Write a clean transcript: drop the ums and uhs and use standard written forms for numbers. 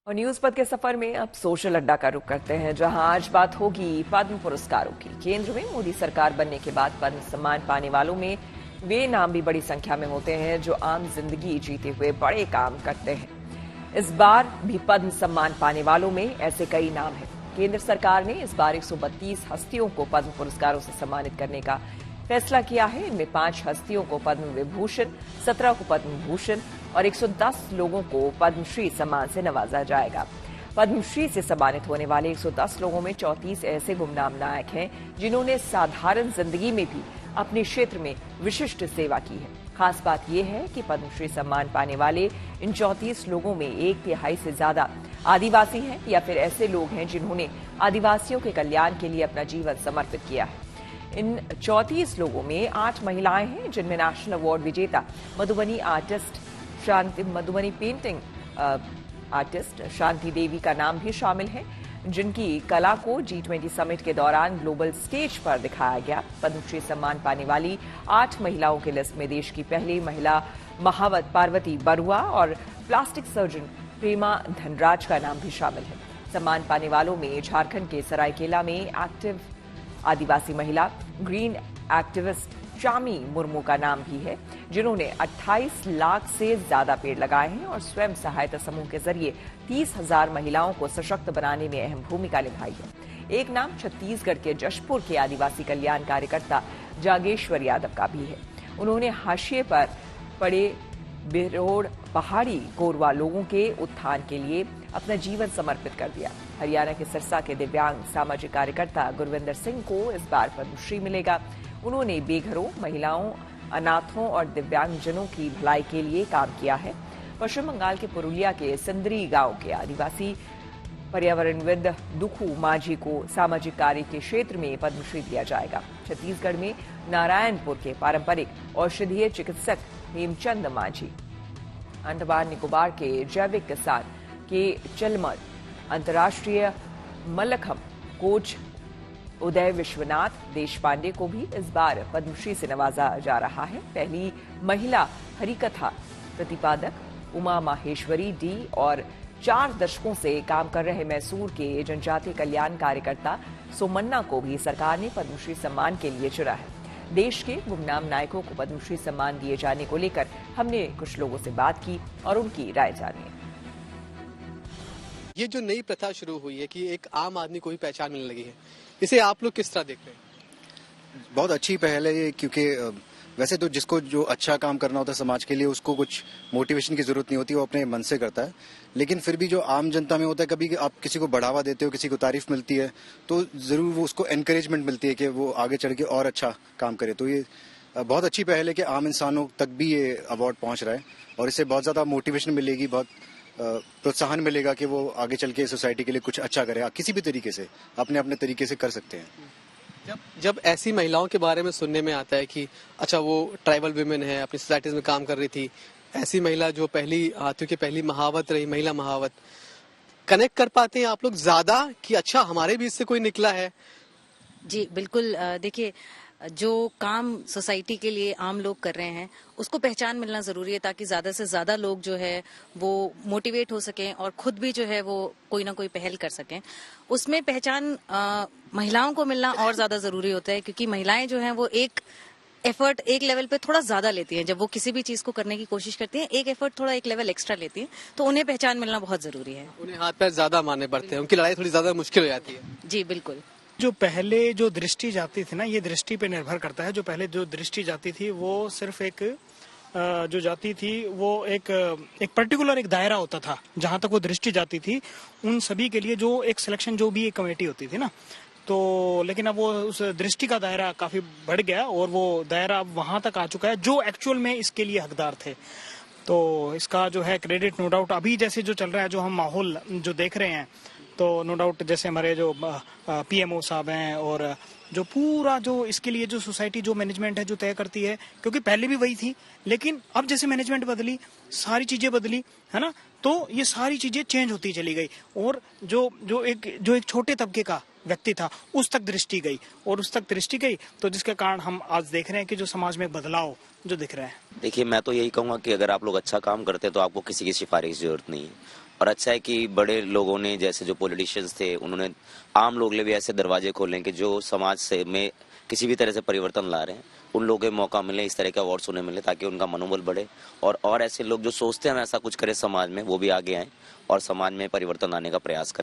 और न्यूज पद के सफर में अब सोशल अड्डा का रुख करते हैं, जहां आज बात होगी पद्म पुरस्कारों की। केंद्र में मोदी सरकार बनने के बाद पद्म सम्मान पाने वालों में वे नाम भी बड़ी संख्या में होते हैं जो आम जिंदगी जीते हुए बड़े काम करते हैं। इस बार भी पद्म सम्मान पाने वालों में ऐसे कई नाम हैं। केंद्र सरकार ने इस बार 132 हस्तियों को पद्म पुरस्कारों से सम्मानित करने का फैसला किया है। इनमें 5 हस्तियों को पद्म विभूषण, 17 को पद्म भूषण और 110 लोगों को पद्मश्री सम्मान से नवाजा जाएगा। पद्मश्री से सम्मानित होने वाले 110 लोगों में 34 ऐसे गुमनाम नायक हैं जिन्होंने साधारण जिंदगी में भी अपने क्षेत्र में विशिष्ट सेवा की है। खास बात यह है कि पद्मश्री सम्मान पाने वाले इन 34 लोगों में 1/3 से ज्यादा आदिवासी हैं या फिर ऐसे लोग हैं जिन्होंने आदिवासियों के कल्याण के लिए अपना जीवन समर्पित किया है। इन 34 लोगों में 8 महिलाएं हैं, जिनमें नेशनल अवार्ड विजेता मधुबनी पेंटिंग आर्टिस्ट शांति देवी का नाम भी शामिल है, जिनकी कला को G20 समिट के दौरान ग्लोबल स्टेज पर दिखाया गया। पद्मश्री सम्मान पाने वाली 8 महिलाओं की लिस्ट में देश की पहली महिला महावत पार्वती बरुआ और प्लास्टिक सर्जन प्रेमा धनराज का नाम भी शामिल है। सम्मान पाने वालों में झारखंड के सरायकेला में एक्टिव आदिवासी महिला ग्रीन एक्टिविस्ट चामी मुर्मू का नाम भी है, जिन्होंने 28 लाख से ज्यादा पेड़ लगाए हैं और स्वयं सहायता समूह के जरिए 30,000 महिलाओं को सशक्त बनाने में अहम भूमिका निभाई है। एक नाम छत्तीसगढ़ के जशपुर के आदिवासी कल्याण कार्यकर्ता जागेश्वर यादव का भी है। उन्होंने हाशिए पर पड़े बिरोड़ पहाड़ी कोरवा लोगों के उत्थान के लिए अपना जीवन समर्पित कर दिया। हरियाणा के सिरसा के दिव्यांग सामाजिक कार्यकर्ता गुरविंदर सिंह को इस बार पद्मश्री मिलेगा। उन्होंने बेघरों, महिलाओं, अनाथों और दिव्यांगजनों की भलाई के लिए काम किया है। पश्चिम बंगाल के पुरुलिया के सिंदरी गांव के आदिवासी पर्यावरणविद दुखू माझी को सामाजिक कार्य के क्षेत्र में पद्मश्री दिया जाएगा। छत्तीसगढ़ में नारायणपुर के पारंपरिक औषधीय चिकित्सक हेमचंद माझी, अंडमान निकोबार के जैविक किसान के चलमर, अंतर्राष्ट्रीय मल्लखंब कोच उदय विश्वनाथ देशपांडे को भी इस बार पद्मश्री से नवाजा जा रहा है। पहली महिला हरिकथा प्रतिपादक उमा माहेश्वरी डी और 4 दशकों से काम कर रहे मैसूर के जनजातीय कल्याण कार्यकर्ता सोमन्ना को भी सरकार ने पद्मश्री सम्मान के लिए चुना है। देश के गुमनाम नायकों को पद्मश्री सम्मान दिए जाने को लेकर हमने कुछ लोगों से बात की और उनकी राय जानी। ये जो नई प्रथा शुरू हुई है कि एक आम आदमी को भी पहचान मिलने लगी है, इसे आप लोग किस तरह देखते हैं? बहुत अच्छी पहल है ये, क्योंकि वैसे तो जिसको जो अच्छा काम करना होता है समाज के लिए, उसको कुछ मोटिवेशन की जरूरत नहीं होती, वो अपने मन से करता है। लेकिन फिर भी जो आम जनता में होता है, कभी आप किसी को बढ़ावा देते हो, किसी को तारीफ मिलती है, तो जरूर वो उसको एनकरेजमेंट मिलती है कि वो आगे चढ़ के और अच्छा काम करे। तो ये बहुत अच्छी पहल है कि आम इंसानों तक भी ये अवार्ड पहुंच रहा है और इससे बहुत ज्यादा मोटिवेशन मिलेगी, बहुत प्रोत्साहन मिलेगा कि वो आगे चल के सोसाइटी के लिए कुछ अच्छा करे। किसी भी तरीके से अपने अपने तरीके से कर सकते हैं। जब ऐसी महिलाओं के बारे में सुनने में आता है कि अच्छा वो ट्राइबल वुमेन है, अपनी सोसाइटीज में काम कर रही थी, ऐसी महिला जो पहली महावत रही, महिला महावत, कनेक्ट कर पाते हैं आप लोग ज्यादा कि अच्छा हमारे बीच से कोई निकला है? जी बिल्कुल। देखिए, जो काम सोसाइटी के लिए आम लोग कर रहे हैं उसको पहचान मिलना जरूरी है, ताकि ज्यादा से ज्यादा लोग जो है वो मोटिवेट हो सकें और खुद भी जो है वो कोई ना कोई पहल कर सकें। उसमें पहचान महिलाओं को मिलना और ज्यादा जरूरी होता है, क्योंकि महिलाएं जो हैं वो एक एफर्ट एक लेवल पे थोड़ा ज्यादा लेती हैं। जब वो किसी भी चीज को करने की कोशिश करती हैं, एक एफर्ट थोड़ा एक लेवल एक्स्ट्रा लेती हैं, तो उन्हें पहचान मिलना बहुत जरूरी है। उन्हें हाथ पैर ज्यादा मारने पड़ते हैं, उनकी लड़ाई थोड़ी ज्यादा मुश्किल हो जाती है। जी बिल्कुल। जो पहले जो दृष्टि जाती थी ना, ये दृष्टि पे निर्भर करता है। जो पहले जो दृष्टि जाती थी वो सिर्फ एक जो जाती थी वो एक पर्टिकुलर एक दायरा होता था जहां तक वो दृष्टि जाती थी। उन सभी के लिए जो एक सिलेक्शन जो भी एक कमेटी होती थी ना, तो लेकिन अब वो उस दृष्टि का दायरा काफी बढ़ गया और वो दायरा अब वहां तक आ चुका है जो एक्चुअल में इसके लिए हकदार थे। तो इसका जो है क्रेडिट नो डाउट अभी जैसे जो चल रहा है, जो हम माहौल जो देख रहे हैं, तो नो डाउट जैसे हमारे जो पीएमओ साहब हैं और जो पूरा जो इसके लिए जो सोसाइटी जो मैनेजमेंट है जो तय करती है, क्योंकि पहले भी वही थी, लेकिन अब जैसे मैनेजमेंट बदली, सारी चीजें बदली है ना, तो ये सारी चीजें चेंज होती चली गई और जो एक छोटे तबके का व्यक्ति था उस तक दृष्टि गई और उस तक दृष्टि गई, तो जिसके कारण हम आज देख रहे हैं कि जो समाज में बदलाव जो दिख रहा है। देखिए, मैं तो यही कहूँगा कि अगर आप लोग अच्छा काम करते हैं तो आपको किसी की सिफारिश की जरूरत नहीं है। और अच्छा है कि बड़े लोगों ने, जैसे जो पॉलिटिशियंस थे, उन्होंने आम लोग लिए भी ऐसे दरवाजे खोले कि जो समाज से में किसी भी तरह से परिवर्तन ला रहे हैं, उन लोगों को मौका मिले, इस तरह के अवार्ड्स उन्हें मिले, ताकि उनका मनोबल बढ़े और ऐसे लोग जो सोचते हैं हम ऐसा कुछ करें समाज में, वो भी आगे आएं और समाज में परिवर्तन लाने का प्रयास करें।